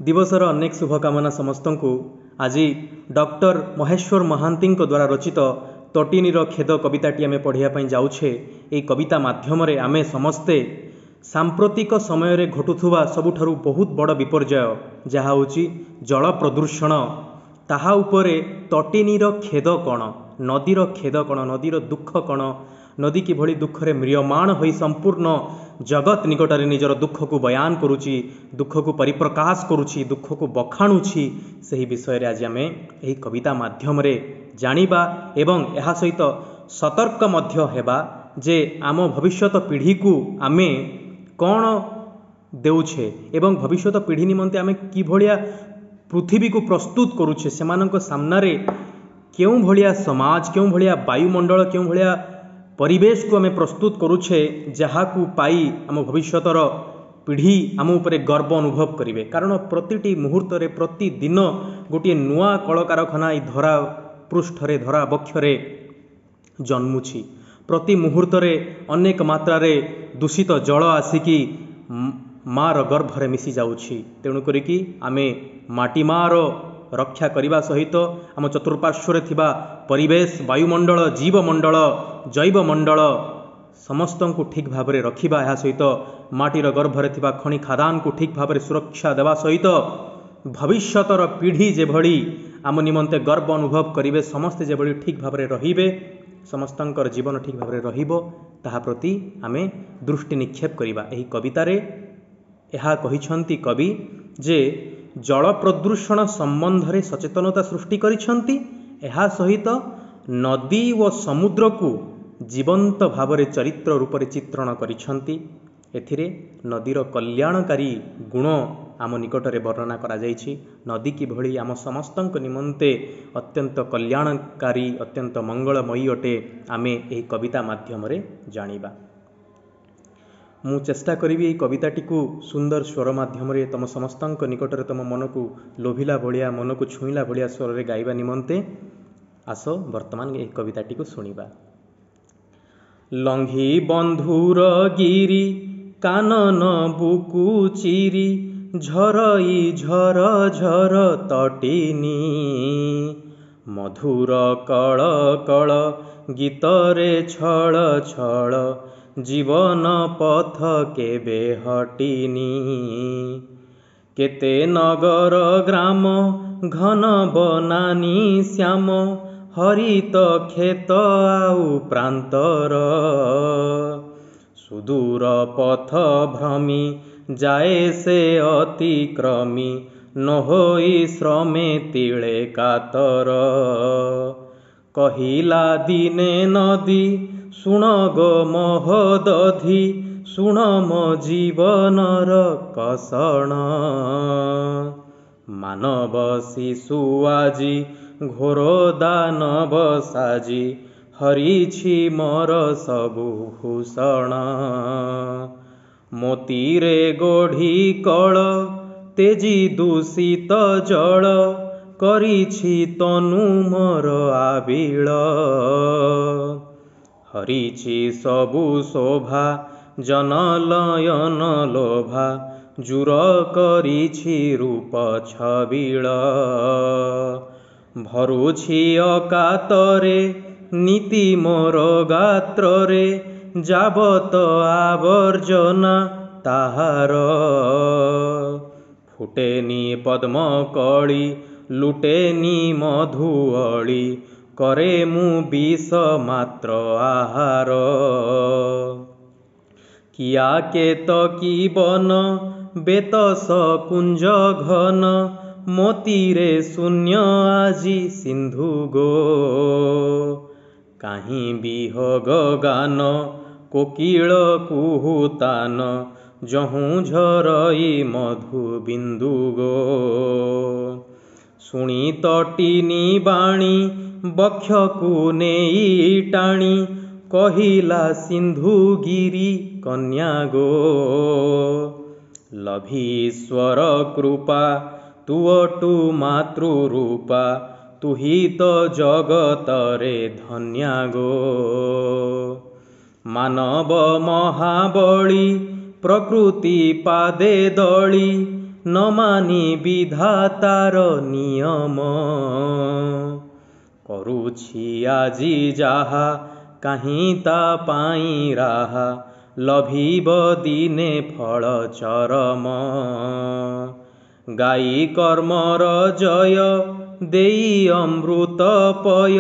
दिवसर अनेक शुभकामना समस्त को आज डॉक्टर महेश्वर महांती द्वारा रचित तटिनीर खेद कविताटी आम पढ़ापी जाऊे। ये कविता मध्यम आम समस्ते सांप्रतिक समय घटुवा सबुठारु बहुत बड़ विपर्यय जहा होची जल प्रदूषण ताहा उपरे तटिनीर खेद कण, नदीर खेद कण, नदीर दुख कण, नदी किभली दुखरे म्रियमाण होई संपूर्ण जगत निकटरे निजर दुख को बयान करुची, दुख को परिप्रकाश करुची, दुख को बखाणुची। सही विषय आज आम यही कविता माध्यम जानिबा एवं यह सहित सतर्क मध्य हेबा जे आम भविष्यत पीढ़ी को आमे कौन देउछे एवं भविष्यत पीढ़ी निमंते आमे कि भलिया पृथ्वी को प्रस्तुत करुछे, सेमानक सामनारे केउं भलिया समाज, केउं भलिया वायुमंडल, केउं भलिया परिवेश को आम प्रस्तुत करुछे जहा को पाई आम भविष्यतर पीढ़ी आम उपरे गर्व अनुभव करिवे। कारण प्रतिटी मुहूर्त रे प्रतिदिन गोटे नुआ कलकारखाना ई धरा पृष्ठरे धरा बक्षरे जन्मुछि। प्रति मुहूर्त रे अनेक मात्रा रे दूषित जल आसिकी मार गर्भरे मिसी जाउछि। तेणु करिकी आमे माटी मार रक्षा करने सहित आम चतुर्पार्श्व थिबा परिवेश, वायुमंडल, जीवमंडल, जैवमंडल समस्त को ठीक भाव में रखा, यह सहित माटीर गर्भरे थिबा खनि खादान को ठीक भाव में सुरक्षा देवा सहित भविष्यतर पीढ़ी जेभली आम निमंते गर्व अनुभव करिवे, समस्ते जेभली ठीक भाव में रहिबे, समस्तंकर जीवन ठीक भाव में रहिबो ताहा प्रति आमे दृष्टि निक्षेप करिबा। एही कवितारे यह कहिछंती कवि जे जल प्रदूषण संबंध में सचेतनता सृष्टि करिछंती, एहा सहित नदी व समुद्र को जीवंत भाव में चरित्र रूप से चित्रण करिछंती। एथिरे नदीर कल्याणकारी गुण आम निकटरे वर्णना करा जाइछि। नदी की भली आम समस्तंक निमंते अत्यंत कल्याणकारी, अत्यंत मंगलमयी अटे, आमे एही कविता माध्यम रे जानिबा। मु चेष्टा करी कविताटी को सुंदर स्वर माध्यम रे तम समस्तंक निकटरे तम मन को लोभिला भलिया, मन को छुईला भलिया स्वर रे गाइबा निमंते आस वर्तमान एही कविताटी को सुनिबा। लंघी बंधुर गिरी कानन बुकु चिरी, झरई झर झर तटिनी, मधुर कळ कळ गीतरे छळ छळ, जीवन पथ केबे हटिनी। केते नगर ग्राम घन बनानी श्याम, हरित खेत आउ प्रांतर, सुदूर पथ भ्रमी जाए से अतिक्रमी, न होई श्रमे तिले कातर। कहिला दिने नदी सुण गो महोदधि, सुण मो जीवनर कषण, मानव शिशु आजी घोर दानव साजी, हरिछि मोर सबु भूषण। मोतीरे गोढ़ी कल तेजी दूषित जल, करिछि तनु मोर आबिल, हरिछि सबु शोभा जनलयन लोभा, जुर करिछि रूप छबिल। भरुछि अकातरे नीति मोर गात्रे, जाबत आवर्जना ताहार, फुटेनी पद्म कली लुटेनी मधुअली, करे मु विष मात्र आहार। किया केत की बन बेतस कुंज घन, मोतीरे शून्य आजी सिंधु गो, काहीं बिहग गान कोकिल कुहुतान, जहूँ झरई मधु बिंदु गो। सुनी तटिनी बाणी बक्ष को नेई टाणी, कहिला सिंधु गिरी कन्या गो, लभीश्वर कृपा तुअटु मातृरूपा, तुही तो जगतरे धन्या गो। मानव महाबली प्रकृति पादे दली, न मानि विधातार नियम करुछि आजी जाहा काहीं ता पाई राहा लभिब दिने फल चरम गाई कर्मर जय देई अमृत पय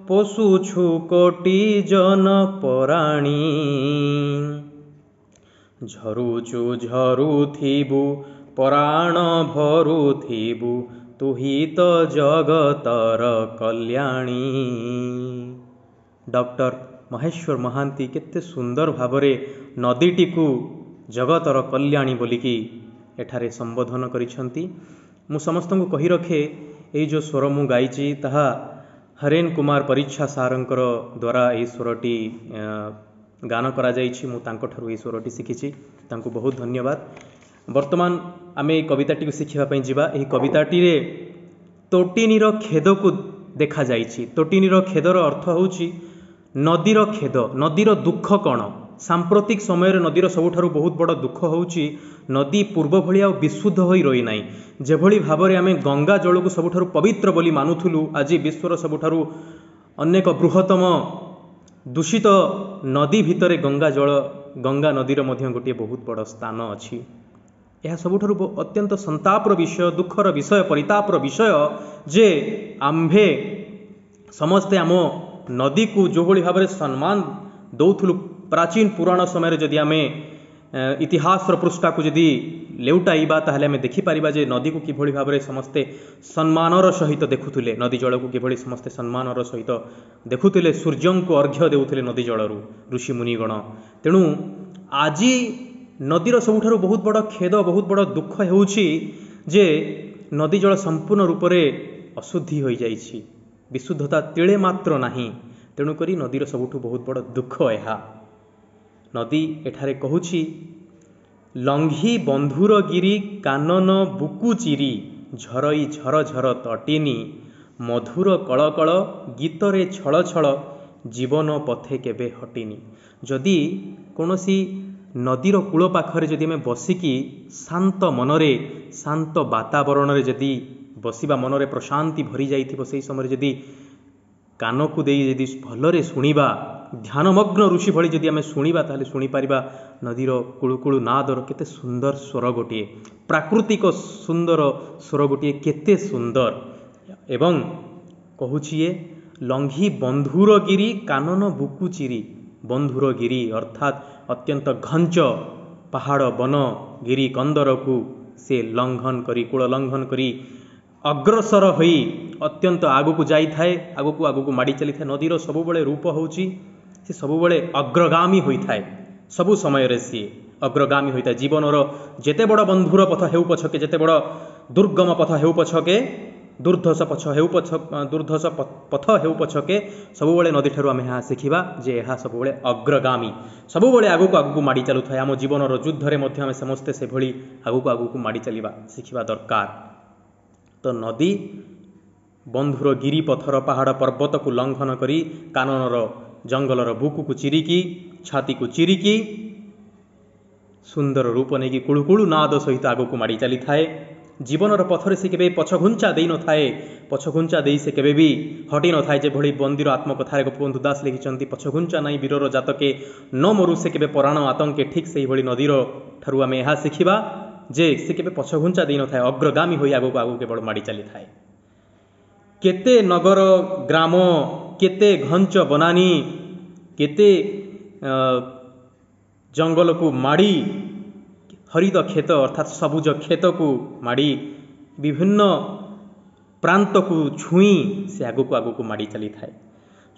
पोषुछु कोटि जन पराणी झरुचु झरुथिबु पराण भरुथिबु तुही तो जगतर कल्याणी। डॉक्टर महेश्वर महांती केते सुंदर भावरे नदीटी को जगतर कल्याणी बोलिकी एठारे संबोधन करिछंती। मु समस्त को कही रखे ये जो स्वर मु गाइची ताहा हरेन कुमार परीक्षा सारंकर द्वारा ये स्वरटी गान करा जाइछि। मु तांको ठारु ये स्वरटी शिखिछि, तांको बहुत धन्यवाद। वर्तमान आमे ये कविताटी को शिखिबा पई जिबा। एही कविताटी रे तोटिनीर खेद को देखा जाइछि। तोटिनीर खेदर अर्थ होउछि नदीर खेद, नदीर दुख कौन। सांप्रतिक समय नदीर सबुठारु बहुत बड़ दुख होउछि नदी पूर्व भली आ विशुद्ध होई रही नाही। जेभली भाबरे आमे गंगा जल को सबुठारु पवित्र बोली मानुथुलु, आज विश्वर सबुठारु अनेक बृहत्तम दूषित नदी भितरे गंगा जल, गंगा नदीर मध्य गोटे बहुत बड़ स्थान अछि। यह सबुठारु अत्यंत संतापर विषय, दुखर विषय, परितापर विषय जे आम्भे समस्ते आम नदी को जो भली भाव सम्मान दौथुलु प्राचीन पुराण समय जदि आमे इतिहास पृष्ठा को जदि लेउटाइबा ताहले आमे देखि परिबा जे नदी को किभली भाव समस्ते सम्मानर सहित देखुथिले, नदी जल को किभली समस्ते सम्मानर सहित देखुथिले, सूर्य को अर्घ्य देउथिले नदी जलरू ऋषि मुनिगण। तेणु आज नदीर सबुठारु बहुत बड़ खेद, बहुत बड़ दुख हेउछि जे नदी जल संपूर्ण रूप से अशुद्धि हो जाइछि, विशुद्धता तिले मात्र नाही। तेणुकरी नदीर सबुठु बहुत बड़ दुख एहा। नदी एठारे कहूछि लंघी बंधुर गिरी कानन बुकु चिरी झरई झर झर तटिनी मधुर कलकल गीतरे छल छल जीवन पथे केबे हटिनी। जदि कोनोसी नदीर कूल पाखरे जदि आमे बसिकी शांत मनरे, शांत वातावरण रे जदि बसिबा, मनरे प्रशांति भरी जाइथिबो, सेही समय जदि कान को देई जदि भलरे शुणिबा, ध्यानमग्न ऋषि भली जदि आमे शुणिबा ताहले शुणी पारिबा नदीर कुळुकुळु नादर केते सुंदर स्वर गोटिए, प्राकृतिक सुंदर स्वर गोटिए केते सुंदर। एवं कहूछिए लंघी बंधुर गिरी कानन बुकु चिरी। बंधुर गिरी अर्थात अत्यंत घंच पहाड़ वन गिरी कंदर को से लंघन करी, कूल लंघन करी अग्रसर होई अत्यंत आगु जाई थाए, आगु माड़ी चली थाए। नदीर सबुबले रूप होउची से सबुबले अग्रगामी होई थाए, सबु समय रे सी अग्रगामी होई थाए। जीवनर जेते बड़ बंधुर पथ हेउ पछके, जेते बड़ दुर्गम पथ हेउ पछके, दुर्धस पथ हेउ पछके, सबुबले नदी ठारु आमे हा सिखिबा जे एहा सबुबले अग्रगामी, सबुबले आगु माड़ी चलु थाए। आम जीवनर युद्धरे मध्य आमे समस्ते से भली आगु माड़ी चलिबा सिखिबा दरकार। तो नदी बंधुर गिरी पथर पहाड़ पर्वत को लंघन करी काननर जंगलर बुकु को चिरिकी, छाती को चिरिकी सुंदर रूप नहीं कुळुकुळु नाद सहित आगु माड़ी चली थाए। जीवनर पथरे से केबे पछघुंचा देई न थाए, पछघुंचा देई से केबे भी हटी न थाए। जे भली बंदीर आत्मकथारे गोपबंधु दास लिखिचंती पछघुंचा नाही वीरर जातके न मरु से केबे पराण आतंके। ठीक सेही भली नदीर ठारु आमे एहा सिखिबा जे से केबे पछघुंचा देई न थाए, अग्रगामी होई आगु केवल माड़ी चली थाए। केते नगर ग्राम, केते घंच बनानी, केते जंगल को माड़ी हरित खेत अर्थात सबुज खेत को माड़ी विभिन्न प्रांत को छुई से आगु माड़ी चली थाए।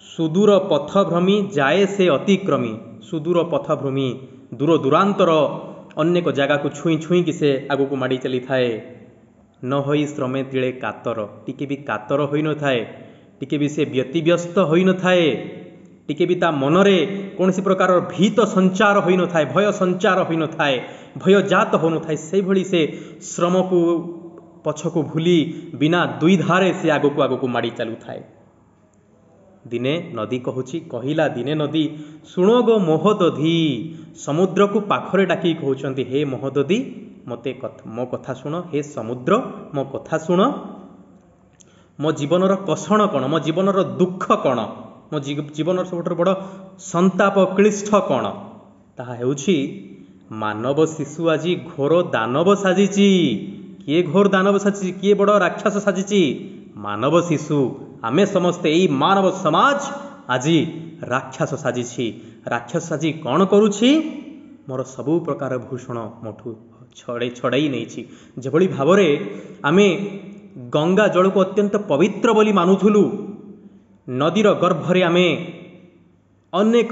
सुदूर पथभ्रमी जाए से अतिक्रमी, सुदूर पथभ्रमी दूर दूरांतर अनेक जगह को छुई छुई कि से आगु माड़ी चली थाए। न होई श्रमे तिले कातर, टिके भी कातर होई न थाए, टिके भी से व्यतिव्यस्त होई न थाए, टिके भी ता मनरे कौनसी प्रकार भीत संचार होई न थाए, भय संचार होई न थाए, भय जात हो न थाए। से भली से श्रम को पछको भूली बिना दुई धारे से आगु माड़ी चलु थाए। दिने नदी कहूची कहिला दिने नदी शुणो गो मोहदधी, समुद्र को पाखरे डाकी कहउचंती हे मोहदधी मते मो कथा शुण, हे समुद्र मो कथा शुण, मो जीवनर कषण कौन, मो जीवनर दुख कौन, मो जीवनर सब बड़ संताप क्लिष्ठ कौन, ताहा हेउछि मानव शिशु आज घोर दानव साजिची। किए घोर दानव साजिची, किए बड़ राक्षस साजिची? मानव शिशु। आमे समस्ते यही मानव समाज आज राक्षस साजिची। राक्षस साजी कौन करुछि? मोर सबु प्रकार भूषण मोठू छड़ाई नहीं। जेभली भावरे आमे गंगा जल को अत्यंत पवित्र बोली मानुथुलु, नदीर गर्भरे आमे अनेक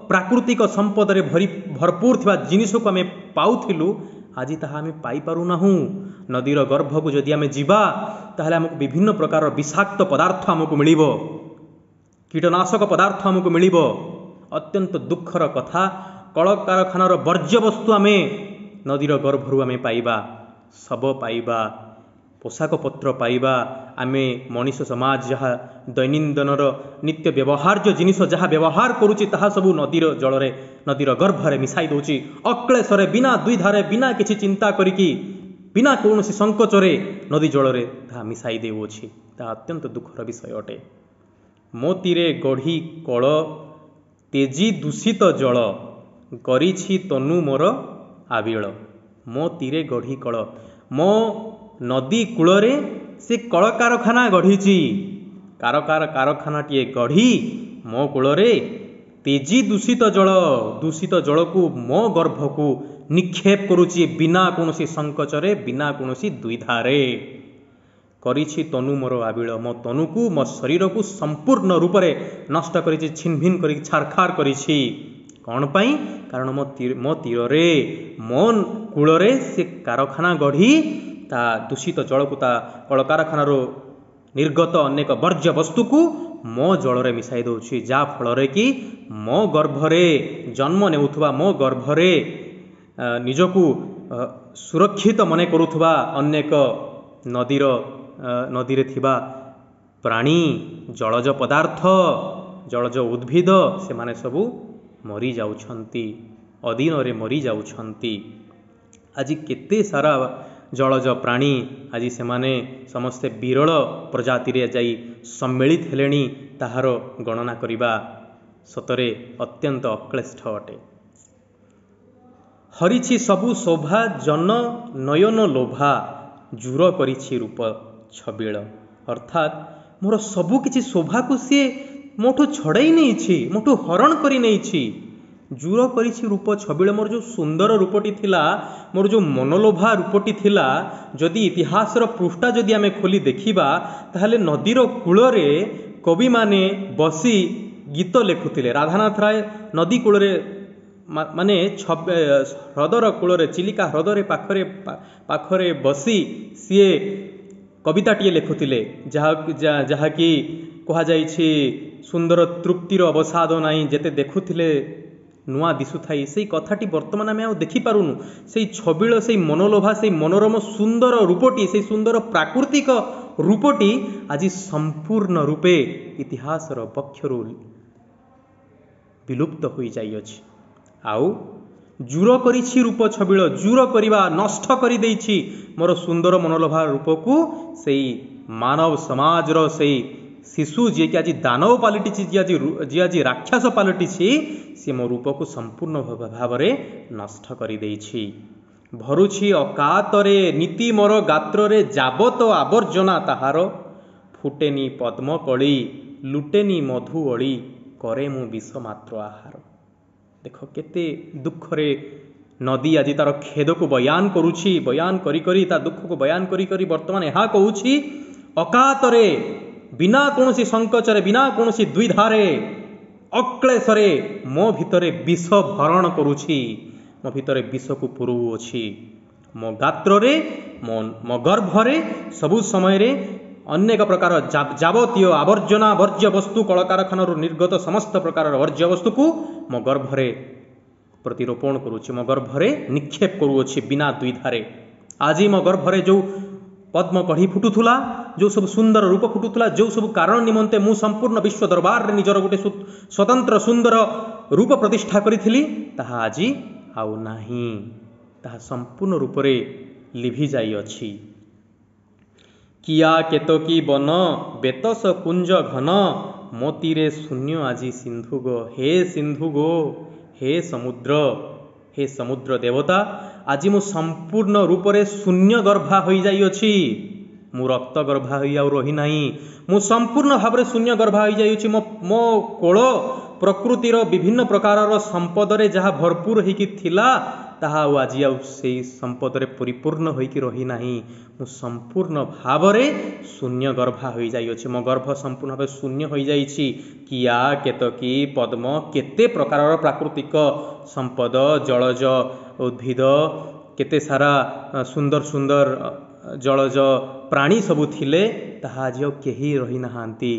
प्राकृतिक संपद रे भरपूर थिबा जिनिस को आमे पाउथिलु, आज ताहा आमे पाई पारु नाहु। नदीर गर्भ को जदि आमे जीवा ताहले हमको विभिन्न प्रकार विषाक्त पदार्थ हमको मिलिबो, कीटनाशक पदार्थ हमको मिलिबो। अत्यंत दुखर कथा, कल कारखानार वर्ज्य वस्तु आमे नदीर गर्भरु आमे पाइबा, शब पाइबा, पोशाक पत्र पाइबा। आमे मनीष समाज जहाँ दैनंदिनर नित्य व्यवहार्य जिनिस जहाँ व्यवहार करुच्ची ताहा सबू नदीर जलरे, नदीर गर्भरे मिसाई दउची। अक्लेशरे बिना द्विधारे बिना किछि चिंता करिकी, बिना कौनसी संकोचरे नदी जलरे ताहा मिसाई देउछि। ताहा अत्यंत दुखर विषय अटे। मो तीरे गढ़ी कल तेजी दूषित जल, करिछि तनु मोर आबिल। मो तीरे गढ़ी कल, मो नदी कूଳରେ से कलकारखाना गढ़ी, कारखानाटीए गढ़ी मो कूଳରେ तेजी दूषित जल को मो गर्भ को निक्षेप करुची, बिना कौनसी संकोचरे बिना कौनसी द्विधारे। करिछि तनु मोर आबिल, मो तनु को मो शरीर को संपूर्ण रूप से नष्ट करिछि, छिनभिन करि छारखार करिछि। कौन पाई? कारण मो तीरे मो कूଳରେ से कारखाना गढ़ी ता दूषित जल को ता कलकारखानार निर्गत अनेक वर्ज्य वस्तु को मो जल मिसाई दउछि, जा फल कि मो गर्भरे जन्म नेउथुबा, मो गर्भरे निजकू सुरक्षित मने करुथुबा अनेक नदीरे थिबा प्राणी, जलज पदार्थ, जलज उद्भिद से माने सबू मरी जाउछंती, अधीन रे मरी जाउछंती। आज केते सारा जलज प्राणी आज से माने समस्ते विरल प्रजाति रे जाई सम्मिलित हेलेनी, ताहार गणना करिबा सतरे अत्यंत अक्लेष्ट अटे। हरिछि सबु शोभा जन नयन लोभा, जुर करिछि रूप छबिल। अर्थात मोर सबु किछि शोभा को सी मोठू छड़ाई नहीं, मोठू हरण करी नहीं, जुर करिछि रूप छबिल। मोर जो सुंदर रूपटी थिला, मोर जो मनोलोभा रूपटी थिला, जदि इतिहासर पृष्ठा जदि आमे खोली देखिबा ताहले नदीर कूଳରେ कवि माने बसी गीत लेखुथिले। राधानाथ राय नदी कूଳରେ माने ह्रदर कूଳରେ, चिलिका ह्रदरे पाखरे बसी सीए कविताटीए लेखुथिले, जहाँकि कहा जाइछि सुंदर तृप्तिर अवसाद नाई, जेते देखुथिले नुआ दिशुथाई। से कथाटी वर्तमान आम देखी पारुनु। से छबिल, से मनोलोभा, से मनोरम सुंदर रूपटी, से सुंदर प्राकृतिक रूपटी आज संपूर्ण रूपे इतिहासर पक्षरु विलुप्त हो जाइछि। आउ जुर करिछि रूप छबिल, जुर करिबा नष्ट करि दैछि मोर सुंदर मनोलोभा रूप को। से मानव समाज रो से शिशु जी कि आज दानव पलटि, जी आज राक्षस पलटि, सी मो रूप को संपूर्ण भाव में नष्ट कर देछि। भरुछि अकातरे नीति मोर गात्रे, जाबत आवर्जना ताहार, फुटेनी पद्म कली लुटेनी मधु अली, करे मु विष मात्र आहार। देख केते दुखरे नदी आज तार खेद को बयान करुछि, बयान करी करी ता दुख को बयान करी करी वर्तमान यहाँ कहूछि अकातरे, बिना कौनसी संकोचरे, बिना कौनसी द्विधारे, अक्लेशरे मो भितरे विष भरण करुछि, मो भितरे विष को पुरुछि। मो गात्रे, मो गर्भरे सबु समय रे अनेक प्रकार जावतीय आवर्जना वर्ज्य वस्तु, कलकारखानार निर्गत समस्त प्रकार वर्ज्य वस्तु को मो गर्भरे प्रतिरोपण करुछि, मो गर्भरे निक्षेप करुछि बिना द्विधारे। आज मो गर्भरे जो पद्म कढ़ी फुटुला, जो सब सुंदर रूप फुटुला, जो सब कारण निमंते मु संपूर्ण विश्व दरबार रे निजर गोटे स्वतंत्र सुंदर रूप प्रतिष्ठा करी, ताहा आज आउ नाही। ତାହା ସମ୍ପୂର୍ଣ୍ଣ ରୂପରେ ଲିଭି ଯାଇଅଛି। କିଆ କେତକୀ ବନ ବେତସ କୁଞ୍ଜ ଘନ ମୋତିରେ ଶୂନ୍ୟ ଆଜି ସିନ୍ଧୁ ଗୋ। ହେ ସିନ୍ଧୁ ଗୋ, ହେ ସମୁଦ୍ର ଦେବତା, ଆଜି ମୁଁ ସମ୍ପୂର୍ଣ୍ଣ ରୂପରେ ଶୂନ୍ୟ ଗର୍ଭା ହୋଇଯାଇଅଛି। ମୁଁ ରକ୍ତ ଗର୍ଭା ହୋଇ ଆଉ ରହିନାହିଁ। ମୁଁ ସମ୍ପୂର୍ଣ୍ଣ ଭାବରେ ଶୂନ୍ୟ ଗର୍ଭା ହୋଇଯାଇଅଛି। ମୋ କୋଳ ପ୍ରକୃତିର ବିଭିନ୍ନ ପ୍ରକାରର ସମ୍ପଦରେ ଯାହା ଭରପୁର ହୋଇକି ଥିଲା ତାହା ଆଉ ଆଜି ଆଉ ସେଇ ସମ୍ପଦରେ ପରିପୂର୍ଣ୍ଣ ହୋଇକି ରହିନାହିଁ। ମୁଁ ସମ୍ପୂର୍ଣ୍ଣ ଭାବରେ ଶୂନ୍ୟ ଗର୍ଭା ହୋଇଯାଇଅଛି। ମୋ ଗର୍ଭ ସମ୍ପୂର୍ଣ୍ଣ ଭାବେ ଶୂନ୍ୟ ହୋଇଯାଇଛି। କିଆ କେତକୀ ପଦ୍ମ କେତେ ପ୍ରକାରର ପ୍ରାକୃତିକ ସମ୍ପଦ, ଜଳଜ ଉଦ୍ଭିଦ, କେତେ ସାରା ସୁନ୍ଦର ସୁନ୍ଦର ଜଳଜ ପ୍ରାଣୀ ସବୁ ଥିଲେ, ତାହା ଆଜି ଆଉ କେହି ରହିନାହାନ୍ତି।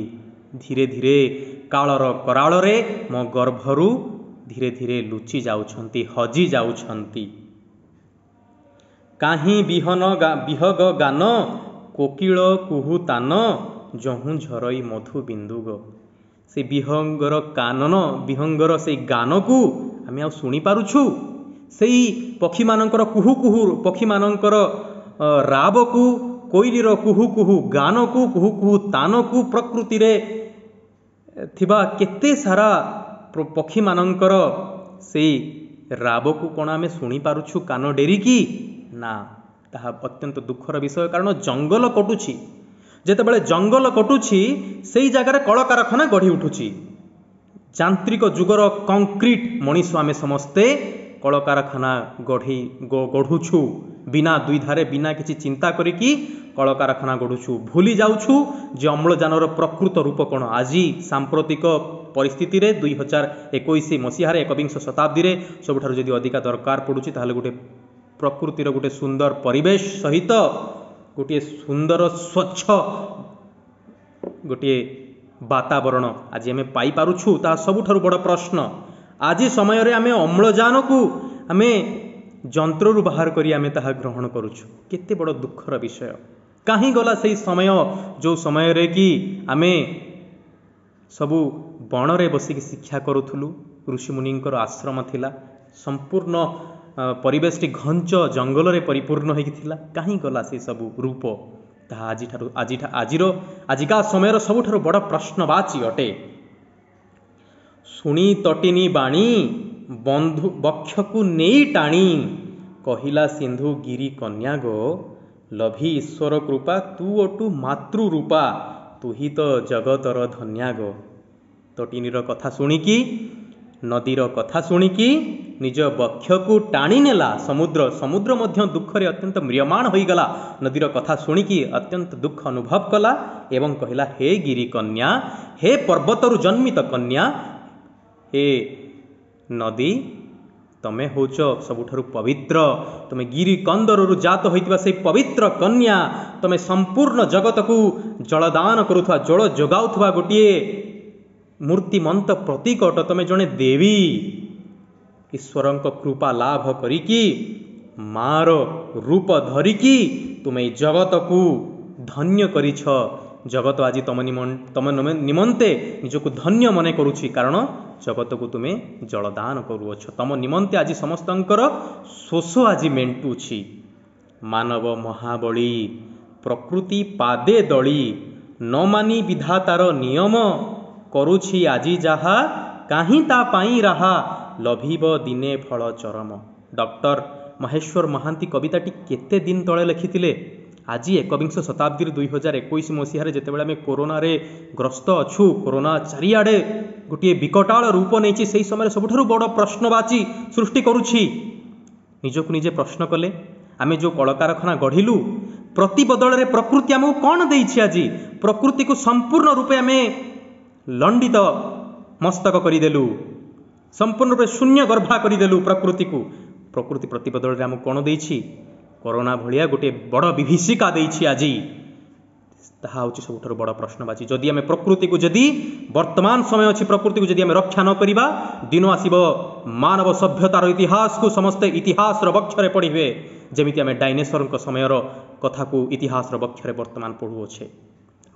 ଧୀରେ ଧୀରେ କାଳର କରାଳରେ ମୋ ଗର୍ଭରୁ ଧୀରେ ଧୀରେ ଲୁଚି ଯାଉଛନ୍ତି, ହଜି ଯାଉଛନ୍ତି। କାହିଁ ବିହଗ ଗାନ କୋକିଳ କୁହୁ ତାନ ଯହୁଁ ଝରଇ ମଧୁ ବିନ୍ଦୁଗ। ସେ ବିହଙ୍ଗର କାନନ, ବିହଙ୍ଗର ସେଇ ଗାନକୁ ଆମେ ଆଉ ଶୁଣିପାରୁଛୁ? ସେଇ ପକ୍ଷୀମାନଙ୍କର କୁହୁ କୁହୁ, ପକ୍ଷୀମାନଙ୍କର ରାବକୁ, କୋଇଲିର କୁହୁ କୁହୁ ଗାନକୁ, କୁହୁ କୁହୁ ତାନକୁ, ପ୍ରକୃତିରେ ଥିବା କେତେ ସାରା ପକ୍ଷୀମାନଙ୍କର ସେଇ ରାବକୁ କ'ଣ ଆମେ ଶୁଣିପାରୁଛୁ କାନ ଡେରିକି? ନା, ତାହା ଅତ୍ୟନ୍ତ ଦୁଃଖର ବିଷୟ। କାରଣ ଜଙ୍ଗଲ କଟୁଛି। ଯେତେବେଳେ ଜଙ୍ଗଲ କଟୁଛି ସେଇ ଜାଗାରେ କଳକାରଖାନା ଗଢ଼ି ଉଠୁଛି। ଯାନ୍ତ୍ରିକ ଯୁଗର କଂକ୍ରିଟ ମଣିଷ ଆମେ ସମସ୍ତେ କଳକାରଖାନା ଗଢ଼ୁଛୁ। ବିନା ଦ୍ୱିଧାରେ, ବିନା କିଛି ଚିନ୍ତା କରିକି କଳକାରଖାନା ଗଢ଼ୁଛୁ। ଭୁଲି ଯାଉଛୁ ଯେ ଅମ୍ଳଜାନର ପ୍ରକୃତ ରୂପ କ'ଣ। ଆଜି ସାମ୍ପ୍ରତିକ ପରିସ୍ଥିତିରେ 2021 ମସିହାରେ, ଏକବିଂଶ ଶତାବ୍ଦୀରେ ସବୁଠାରୁ ଯଦି ଅଧିକା ଦରକାର ପଡ଼ୁଛି ତାହେଲେ ଗୋଟେ ପ୍ରକୃତିର ଗୋଟେ ସୁନ୍ଦର ପରିବେଶ ସହିତ ଗୋଟିଏ ସୁନ୍ଦର ସ୍ୱଚ୍ଛ ଗୋଟିଏ ବାତାବରଣ ଆଜି ଆମେ ପାଇପାରୁଛୁ, ତାହା ସବୁଠାରୁ ବଡ଼ ପ୍ରଶ୍ନ। ଆଜି ସମୟରେ ଆମେ ଅମ୍ଳଜାନକୁ ଆମେ ଯନ୍ତ୍ରରୁ ବାହାର କରି ଆମେ ତାହା ଗ୍ରହଣ କରୁଛୁ। କେତେ ବଡ଼ ଦୁଃଖର ବିଷୟ। କାହିଁ ଗଲା ସେଇ ସମୟ ଯେଉଁ ସମୟରେ କି ଆମେ ସବୁ ବଣରେ ବସିକି ଶିକ୍ଷା କରୁଥିଲୁ, ଋଷିମୁନିଙ୍କର ଆଶ୍ରମ ଥିଲା, ସମ୍ପୂର୍ଣ୍ଣ ପରିବେଶଟି ଘଞ୍ଚ ଜଙ୍ଗଲରେ ପରିପୂର୍ଣ୍ଣ ହୋଇକି ଥିଲା। କାହିଁ ଗଲା ସେ ସବୁ ରୂପ? ତାହା ଆଜିକା ସମୟର ସବୁଠାରୁ ବଡ଼ ପ୍ରଶ୍ନବାଚୀ ଅଟେ। ଶୁଣି ତଟିନୀ ବାଣୀ ବନ୍ଧୁ ବକ୍ଷକୁ ନେଇ ଟାଣି କହିଲା ସିନ୍ଧୁ ଗିରି କନ୍ୟା ଗୋ। ଲଭି ଈଶ୍ୱର କୃପା ତୁ ଅଟୁ ମାତୃ ରୂପା ତୁହି ତ ଜଗତର ଧନ୍ୟା ଗୋ। ତଟିନୀର କଥା ଶୁଣିକି, ନଦୀର କଥା ଶୁଣିକି ନିଜ ବକ୍ଷକୁ ଟାଣି ନେଲା ସମୁଦ୍ର ମଧ୍ୟ ଦୁଃଖରେ ଅତ୍ୟନ୍ତ ମ୍ରିୟମାଣ ହୋଇଗଲା। ନଦୀର କଥା ଶୁଣିକି ଅତ୍ୟନ୍ତ ଦୁଃଖ ଅନୁଭବ କଲା ଏବଂ କହିଲା, ହେ ଗିରି କନ୍ୟା, ହେ ପର୍ବତରୁ ଜନ୍ମିତ କନ୍ୟା, ହେ ନଦୀ, ତମେ ହେଉଛ ସବୁଠାରୁ ପବିତ୍ର। ତମେ ଗିରି କନ୍ଦରରୁ ଜାତ ହୋଇଥିବା ସେଇ ପବିତ୍ର କନ୍ୟା। ତମେ ସମ୍ପୂର୍ଣ୍ଣ ଜଗତକୁ ଜଳଦାନ କରୁଥିବା, ଜଳ ଯୋଗାଉଥିବା ଗୋଟିଏ ମୂର୍ତ୍ତିମନ୍ତ ପ୍ରତୀକ ଅଟ। ତମେ ଜଣେ ଦେବୀ। ଈଶ୍ୱରଙ୍କ କୃପା ଲାଭ କରିକି, ମାର ରୂପ ଧରିକି ତୁମେ ଏହି ଜଗତକୁ ଧନ୍ୟ କରିଛ। ଜଗତ ଆଜି ତମ ନିମନ୍ତେ ନିଜକୁ ଧନ୍ୟ ମନେ କରୁଛି, କାରଣ ଜଗତକୁ ତୁମେ ଜଳଦାନ କରୁଅଛ। ତମ ନିମନ୍ତେ ଆଜି ସମସ୍ତଙ୍କର ଶୋଷ ଆଜି ମେଣ୍ଟୁଛି। ମାନବ ମହାବଳୀ ପ୍ରକୃତି ପାଦେ ଦଳି ନ ମାନି ବିଧାତାର ନିୟମ କରୁଛି ଆଜି ଯାହା କାହିଁ ତା ପାଇଁ ରାହା ଲଭିବ ଦିନେ ଫଳ ଚରମ। ଡକ୍ଟର ମହେଶ୍ୱର ମହାନ୍ତି କବିତାଟି କେତେ ଦିନ ତଳେ ଲେଖିଥିଲେ? ଆଜି ଏକବିଂଶ ଶତାବ୍ଦୀରେ 2021 ମସିହାରେ ଯେତେବେଳେ ଆମେ କରୋନାରେ ଗ୍ରସ୍ତ ଅଛୁ, କରୋନା ଚାରିଆଡ଼େ ଗୋଟିଏ ବିକଟାଳ ରୂପ ନେଇଛି, ସେହି ସମୟରେ ସବୁଠାରୁ ବଡ଼ ପ୍ରଶ୍ନବାଚୀ ସୃଷ୍ଟି କରୁଛି। ନିଜକୁ ନିଜେ ପ୍ରଶ୍ନ କଲେ, ଆମେ ଯେଉଁ କଳକାରଖାନା ଗଢ଼ିଲୁ, ପ୍ରତି ବଦଳରେ ପ୍ରକୃତି ଆମକୁ କ'ଣ ଦେଇଛି? ଆଜି ପ୍ରକୃତିକୁ ସମ୍ପୂର୍ଣ୍ଣ ରୂପେ ଆମେ ଲଣ୍ଡିତ ମସ୍ତକ କରିଦେଲୁ, ସମ୍ପୂର୍ଣ୍ଣ ରୂପେ ଶୂନ୍ୟ ଗର୍ଭା କରିଦେଲୁ ପ୍ରକୃତିକୁ। ପ୍ରକୃତି ପ୍ରତି ବଦଳରେ ଆମକୁ କ'ଣ ଦେଇଛି? କରୋନା ଭଳିଆ ଗୋଟିଏ ବଡ଼ ବିଭୀଷିକା ଦେଇଛି ଆଜି। ତାହା ହେଉଛି ସବୁଠାରୁ ବଡ଼ ପ୍ରଶ୍ନବାଚୀ। ଯଦି ଆମେ ପ୍ରକୃତିକୁ, ଯଦି ବର୍ତ୍ତମାନ ସମୟ ଅଛି, ପ୍ରକୃତିକୁ ଯଦି ଆମେ ରକ୍ଷା ନ କରିବା, ଦିନ ଆସିବ ମାନବ ସଭ୍ୟତାର ଇତିହାସକୁ ସମସ୍ତେ ଇତିହାସର ବକ୍ଷରେ ପଢ଼ିବେ, ଯେମିତି ଆମେ ଡାଇନେସରଙ୍କ ସମୟର କଥାକୁ ଇତିହାସର ବକ୍ଷରେ ବର୍ତ୍ତମାନ ପଢ଼ୁଅଛେ।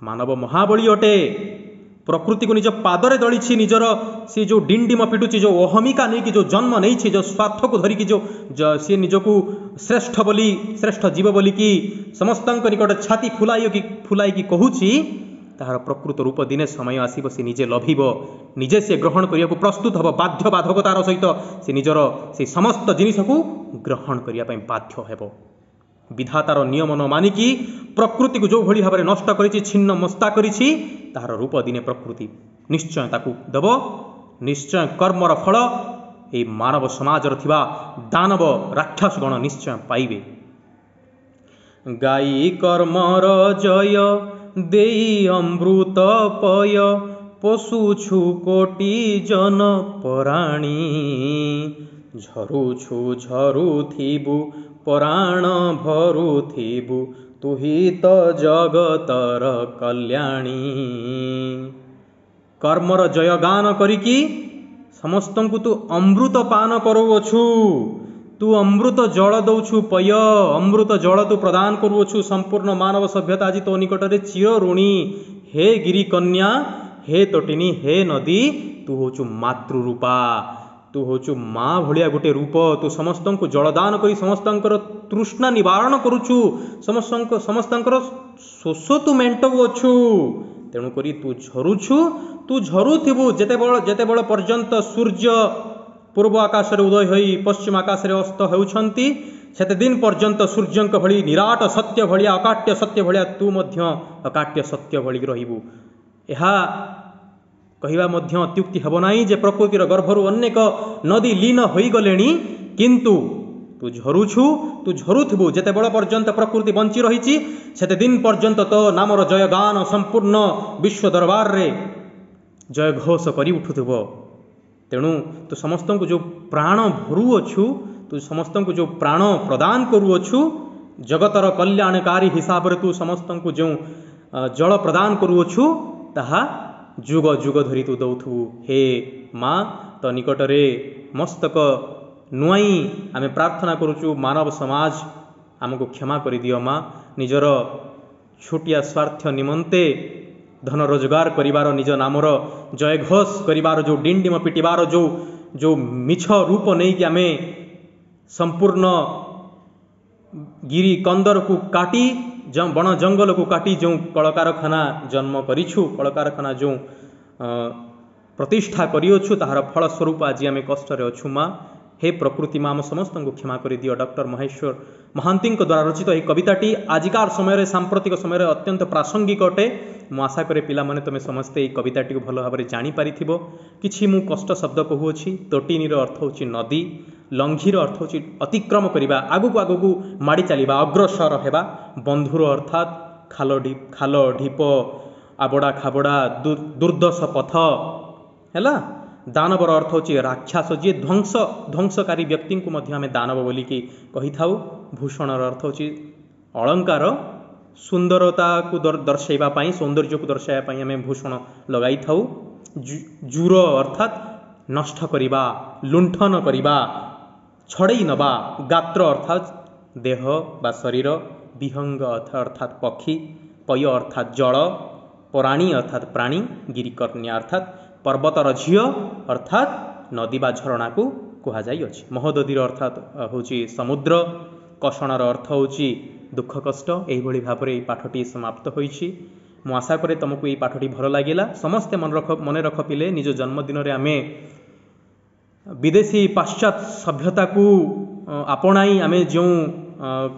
ମାନବ ମହାବଳୀ ଅଟେ, प्रकृति को निज पादरे दड़ी निजर सी जो डिंडिम पिटुची जो अहमिका नहीं कि जो जन्म नहीं जो स्वार्थ को धरिकी जो सी निजक श्रेष्ठ जीव बोली कि समस्त निकट छाती फुलाई कहूची तार प्रकृत रूप दिने समय आसब से निजे लभिब निजे से ग्रहण करने को प्रस्तुत हम बाध्य बाधकतार सहित से निजर से समस्त जिनिस को ग्रहण करने बाध्य हेब विधातार नियम न मानिकी प्रकृति को जो भली भाव नष्ट करिछि छिन्न मस्ता करिछि तार रूप दिने प्रकृति निश्चय ताकू दब निश्चय कर्मर फल ए मानव समाजर थिबा दानव राक्षस गण निश्चय पाइबे। गाई कर्मर जय देई अमृत पय पशु छु कोटि जन पराणी झरुछु झरुथिबु पराण भरुथिबु तुही तो जगतर कल्याणी। कर्मर जयगान करिकी समस्त को तू अमृत पान करुअछु तू अमृत जल दौछु पय अमृत जल तू प्रदान करुअछु संपूर्ण मानव सभ्यता आज तो निकटरे चिर ऋणी हे गिरी कन्या हे तटिनी हे नदी तू होचु मातृरूपा तू होचु माँ भलिया गोटे रूप तू समस्त को जलदान करी समस्त तृष्णा निवारण करुचु समस्त शोष तू मेंटुअछु तेणुक तू झरुथिबु जेते बड़ पर्यंत सूर्य पूर्व आकाश उदय होई पश्चिम आकाश अस्त होउछंती सेते दिन पर्यंत सूर्यंक भली निराट सत्य भलिया अकाट्य सत्य भलिया तू मध्य अकाट्य सत्य भली रहिबु। एहा कहिबा मध्य अत्युक्ति हेब नाही जे प्रकृतिर गर्भरु अनेक नदी लीन होई गलेनी किंतु तू झरुथिबु जेते बड़ पर्यंत प्रकृति बंची रहिछि सेते दिन पर्यंत तो नामर जयगान संपूर्ण विश्व दरबार रे जय घोष करी उठुथिबो। तेणु तू समस्त को जो प्राण भरुअछु तू समस्त को जो प्राण प्रदान करुअछु जगतर कल्याणकारी हिसाब रे तू समस्त को जो जल प्रदान करुअछु ताहा जुग जुग धरी तू दौथु हे माँ तो निकटरे मस्तक नुआई आमे प्रार्थना करुचु मानव समाज आमको क्षमा कर दियो माँ निजर छोटिया स्वार्थ निमंते धन रोजगार करिवार निज नामर जय घोष करिवार जो डिंडिम पिटिवार जो मिछ रूप नहीं कि आमे संपूर्ण गिरी कंदर को काटी बण जंगल को काटी जो कलकारखाना जन्म करिछु कलकारखाना जो प्रतिष्ठा करिअछु ताहार फल स्वरूप आज आमे कष्ट रे अछु माँ हे प्रकृति माँ समस्त को क्षमा कर दियो। डॉक्टर महेश्वर महांती द्वारा रचित यह कविताटी आजिकार समय सांप्रतिक समय अत्यंत प्रासंगिक अटे। मु आशा करे पिला माने तमे समस्ते यह कविताटी को भल भाव जानी पारिथिबो। किछि मु कष्ट शब्द कहूछि तोटिनी रो अर्थ होछि नदी लंघीर अर्थ होछि अतिक्रम करिबा आगुक आगुक माड़ी चलिबा अग्रसर हेबा बंधुर अर्थात खाल ढीप आबड़ा खाबड़ा दुर्दश पथ हैला। दानवर अर्थ होछि राक्षस जी ध्वंसकारी व्यक्ति को मध्य आमे दानव बोलिकी कहि थाउ। भूषणर अर्थ होछि अलंकार सुंदरता को दर्शाइबा पई सौंदर्य को दर्शाइबा पई आमे भूषण लगाई थाउ। जुर अर्थात नष्ट करिबा लुंठन करिबा छड़ई नबा। गात्र अर्थात देह बा शरीर। विहंग अर्थात पक्षी। पय अर्थात जल। पराणी अर्थात प्राणी। गिरिकन्या अर्थात पर्वतर झील अर्थात नदी बा झरणा को कहा जाइए। महोदधीर अर्थात होची समुद्र। कषणर अर्थ होची दुख कष्ट। एहिभଳି भाବରେ ଏହି ପାଠଟି समाप्त होईछि। मु आशा करे तुमको ये पाठटी भल लगिला। समस्ते मन रख पिले निज जन्मदिन रे आमे विदेशी पाश्चात्य सभ्यता को आपणाई आमे जो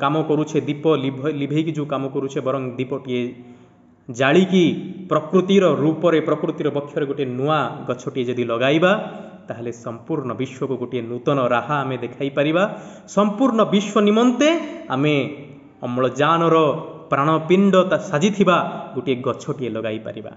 काम करुछे दीप लिभेकी जो काम करुछे बरं दीपटी जालिकी प्रकृतिर रूपरे प्रकृतिर पक्षरे गोटे नुआ गछटी जदि लगाइबा ताहले संपूर्ण विश्व को गोटे नूतन राह आमे देखाई परिबा। संपूर्ण विश्व निमंते आमे अम्लजानर प्राणपिंड साजिथिबा गोटे गछटी लगाई परिबा।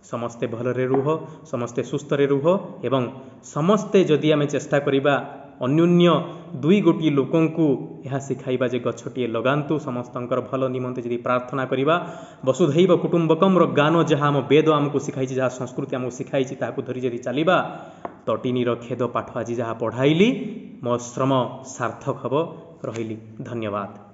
समस्ते भलरे रुह समस्ते सुस्थरे रुह एवं समस्ते जदि आमे चेष्टा करिबा अन्योन्य दुई गोटी लोकों को यह सिखाइबा जे गछटी लगांतु समस्तंकर भल निमंते जदि प्रार्थना करिबा। वसुधैव कुटुंबकम रो गान जहाँ आम वेद आमको सिखाई जहाँ संस्कृति आमको सिखाई ताहाको धरी जदि चलिबा तटिनीर खेद पाठ आज जहाँ पढ़ाइली मो श्रम सार्थक हब। रहिली धन्यवाद।